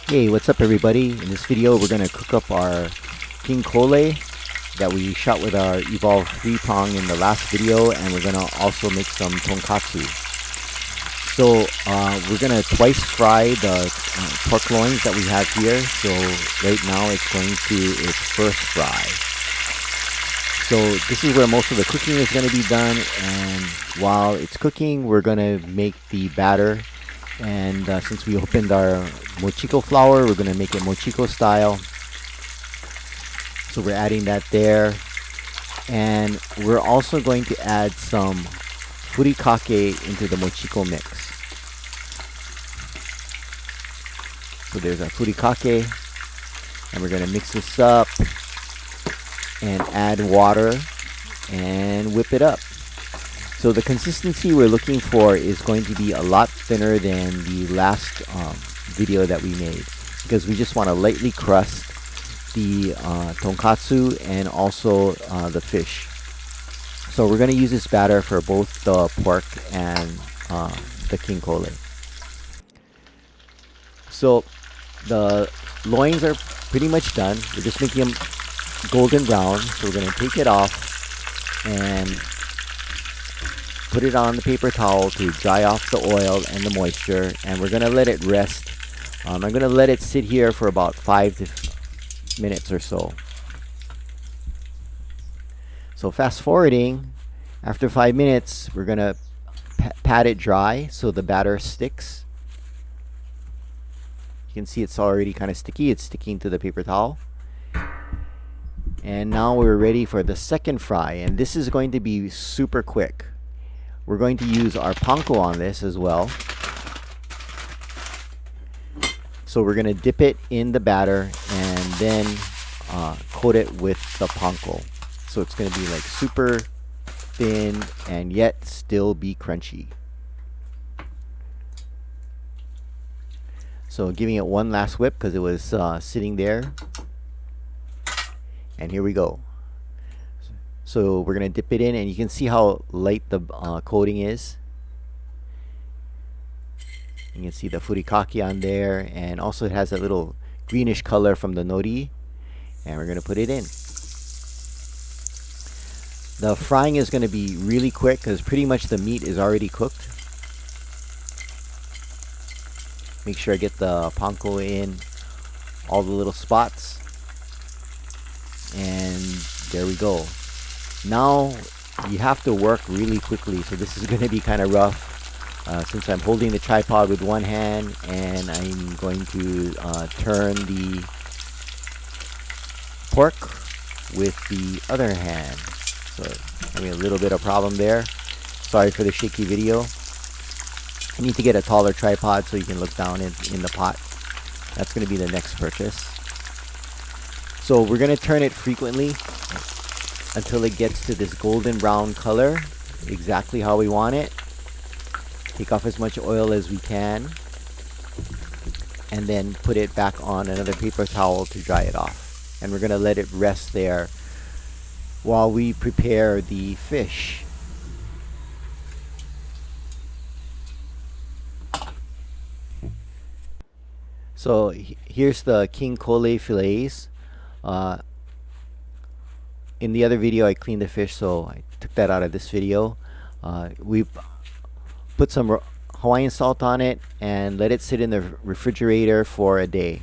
Hey, what's up everybody? In this video we're going to cook up our King Kole that we shot with our Evolve Three Prong in the last video, and we're going to also make some Tonkatsu. So we're going to twice fry the pork loins that we have here. So right now it's going to its first fry. So this is where most of the cooking is going to be done, and while it's cooking we're going to make the batter. And since we opened our mochiko flour, we're going to make it mochiko style. So we're adding that there. And we're also going to add some furikake into the mochiko mix. So there's our furikake. And we're going to mix this up and add water and whip it up. So the consistency we're looking for is going to be a lot thinner than the last video that we made, because we just want to lightly crust the tonkatsu and also the fish. So we're going to use this batter for both the pork and the King Kole. So the loins are pretty much done. We're just making them golden brown. So we're going to take it off and put it on the paper towel to dry off the oil and the moisture, and we're going to let it rest. I'm going to let it sit here for about 5 minutes or so. So fast forwarding, after 5 minutes we're going to pat it dry so the batter sticks. You can see it's already kind of sticky. It's sticking to the paper towel. And now we're ready for the second fry, and this is going to be super quick. We're going to use our panko on this as well. So we're going to dip it in the batter and then coat it with the panko. So it's going to be like super thin and yet still be crunchy. So giving it one last whip because it was sitting there. And here we go. So we're going to dip it in, and you can see how light the coating is. You can see the furikake on there, and also it has a little greenish color from the nori. And we're going to put it in. The frying is going to be really quick because pretty much the meat is already cooked. Make sure I get the panko in all the little spots. And there we go. Now you have to work really quickly, so this is going to be kind of rough since I'm holding the tripod with one hand and I'm going to turn the pork with the other hand. So having a little bit of problem there. Sorry for the shaky video. I need to get a taller tripod so you can look down in the pot. That's going to be the next purchase. So we're going to turn it frequently until it gets to this golden brown color, exactly how we want it. Take off as much oil as we can, and then put it back on another paper towel to dry it off. And we're going to let it rest there while we prepare the fish. So here's the King Kole fillets. In the other video I cleaned the fish, so I took that out of this video. We put some Hawaiian salt on it and let it sit in the refrigerator for a day.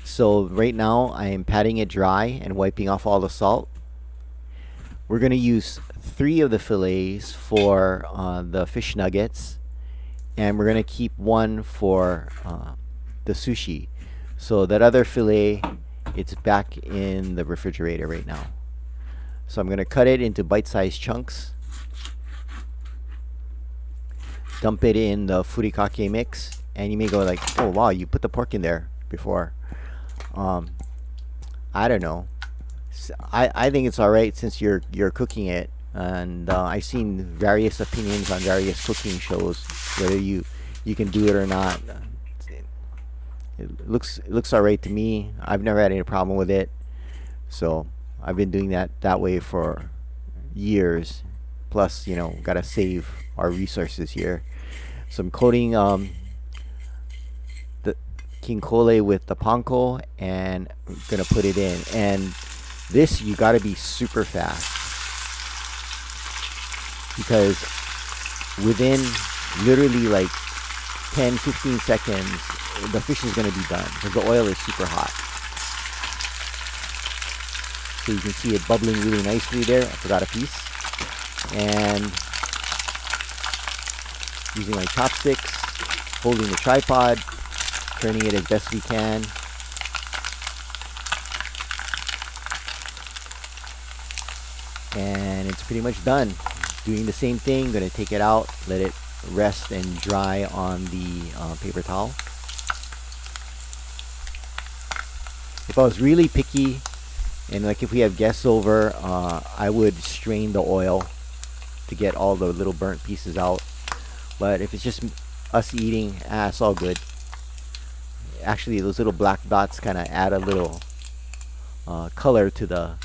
So right now I am patting it dry and wiping off all the salt. We're going to use 3 of the fillets for the fish nuggets, and we're going to keep 1 for the sushi. So that other fillet, it's back in the refrigerator right now. So I'm going to cut it into bite-sized chunks. Dump it in the furikake mix. And you may go like, oh wow, you put the pork in there before. I don't know. I think it's alright since you're cooking it. And I've seen various opinions on various cooking shows, whether you can do it or not. It looks alright to me. I've never had any problem with it. So I've been doing that way for years. Plus, you know, gotta save our resources here. So I'm coating King Kole with the panko, and I'm gonna put it in. And this, you gotta be super fast, because within literally like 10-15 seconds the fish is gonna be done, because the oil is super hot. So you can see it bubbling really nicely there. I forgot a piece. And using my chopsticks, holding the tripod, turning it as best we can. And it's pretty much done. Doing the same thing, gonna take it out, let it rest and dry on the paper towel. If I was really picky, and like if we have guests over, I would strain the oil to get all the little burnt pieces out. But if it's just us eating, it's all good. Actually, those little black dots kind of add a little color to the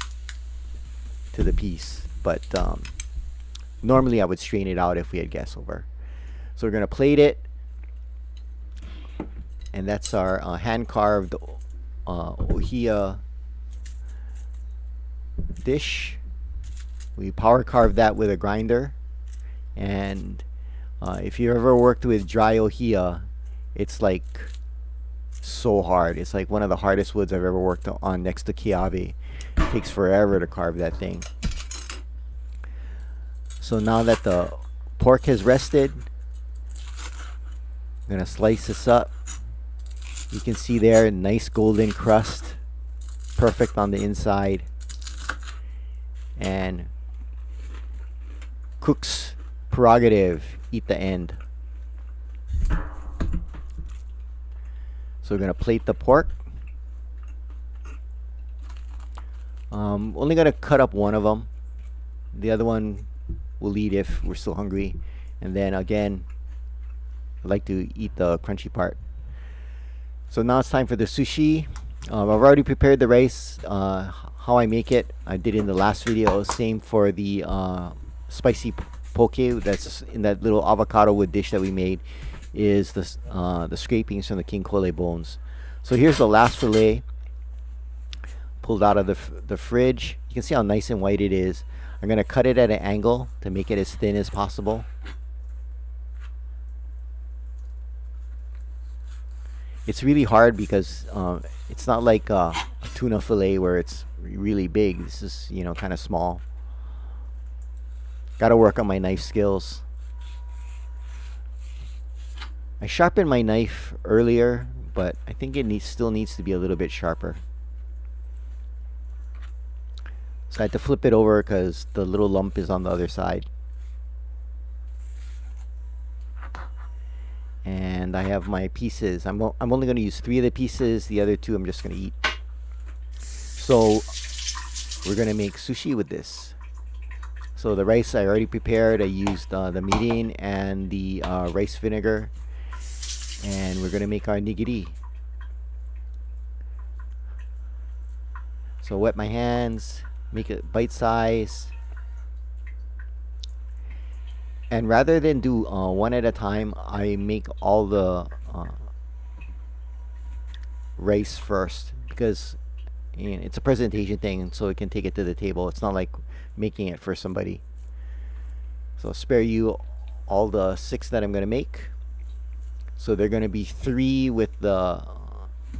piece. But normally I would strain it out if we had guests over. So we're gonna plate it, and that's our hand carved ohia dish. We power carved that with a grinder, and if you ever worked with dry ohia, it's like so hard. It's like one of the hardest woods I've ever worked on, next to kiawe. It takes forever to carve that thing. So now that the pork has rested, I'm gonna slice this up. You can see there, nice golden crust, perfect on the inside, and cook's prerogative, eat the end. So we're gonna plate the pork. Only gonna cut up one of them. The other one we'll eat if we're still hungry. And then again, I like to eat the crunchy part. So now it's time for the sushi. I've already prepared the rice. How I make it, I did in the last video. Same for the spicy poke that's in that little avocado wood dish that we made, is the scrapings from the King Kole bones. So here's the last fillet pulled out of the fridge. You can see how nice and white it is. I'm gonna cut it at an angle to make it as thin as possible. It's really hard because it's not like a tuna fillet where it's really big. This is, you know, kind of small. Gotta work on my knife skills. I sharpened my knife earlier, but I think it still needs to be a little bit sharper. So I had to flip it over because the little lump is on the other side. And I have my pieces. I'm only going to use 3 of the pieces. The other 2 I'm just going to eat. So we're going to make sushi with this. So the rice I already prepared. I used the mirin and the rice vinegar. And we're going to make our nigiri. So wet my hands. Make it bite size. And rather than do one at a time, I make all the rice first, because, you know, it's a presentation thing, so it can take it to the table. It's not like making it for somebody. So I'll spare you all the 6 that I'm going to make. So they're going to be 3 with the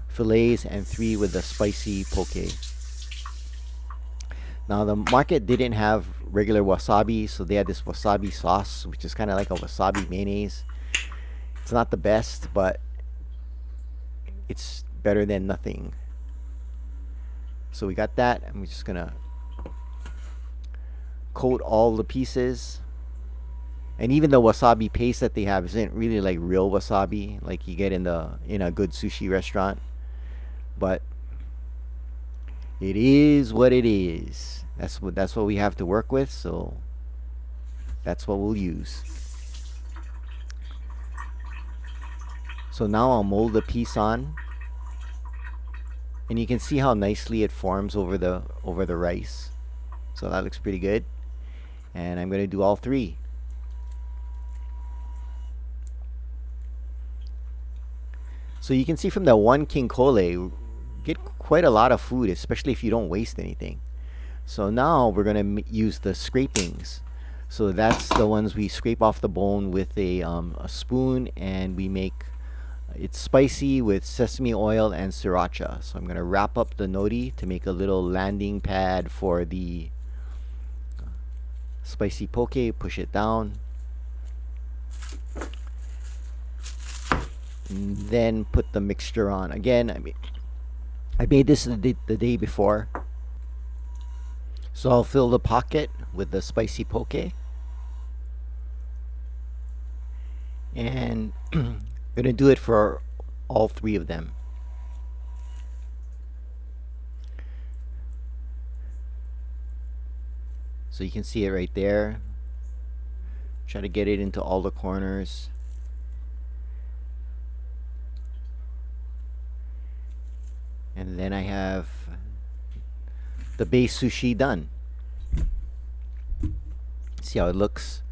fillets and 3 with the spicy poke. Now the market didn't have regular wasabi, so they had this wasabi sauce, which is kind of like a wasabi mayonnaise. It's not the best, but it's better than nothing. So we got that, and we're just gonna coat all the pieces. And even the wasabi paste that they have isn't really like real wasabi like you get in a good sushi restaurant, but it is what it is. That's what we have to work with, so that's what we'll use. So now I'll mold the piece on, and you can see how nicely it forms over the rice. So that looks pretty good. And I'm gonna do all 3. So you can see from that one King Kole, get quite a lot of food, especially if you don't waste anything. So now we're gonna use the scrapings. So that's the ones we scrape off the bone with a spoon, and we make it's spicy with sesame oil and sriracha. So I'm gonna wrap up the nori to make a little landing pad for the spicy poke. Push it down, and then put the mixture on. Again, I made this the day before. So I'll fill the pocket with the spicy poke. And gonna do it for all three of them. So you can see it right there. Try to get it into all the corners. And then I have the base sushi done. See how it looks?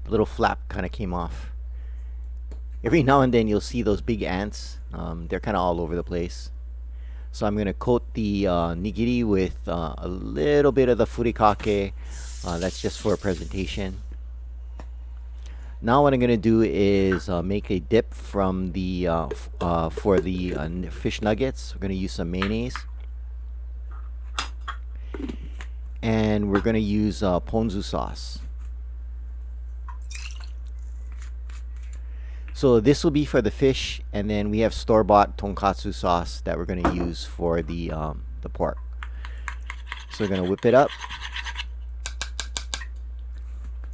The little flap kind of came off. Every now and then you'll see those big ants. They're kind of all over the place. So I'm going to coat the nigiri with a little bit of the furikake. That's just for presentation. Now what I'm going to do is make a dip from the for the fish nuggets. We're going to use some mayonnaise. And we're going to use ponzu sauce. So this will be for the fish, and then we have store-bought tonkatsu sauce that we're going to use for the pork. So we're going to whip it up.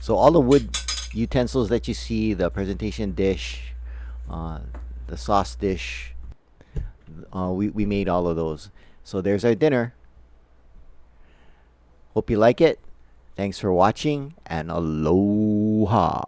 So all the wood utensils that you see, the presentation dish, the sauce dish, we made all of those. So there's our dinner. Hope you like it. Thanks for watching, and aloha.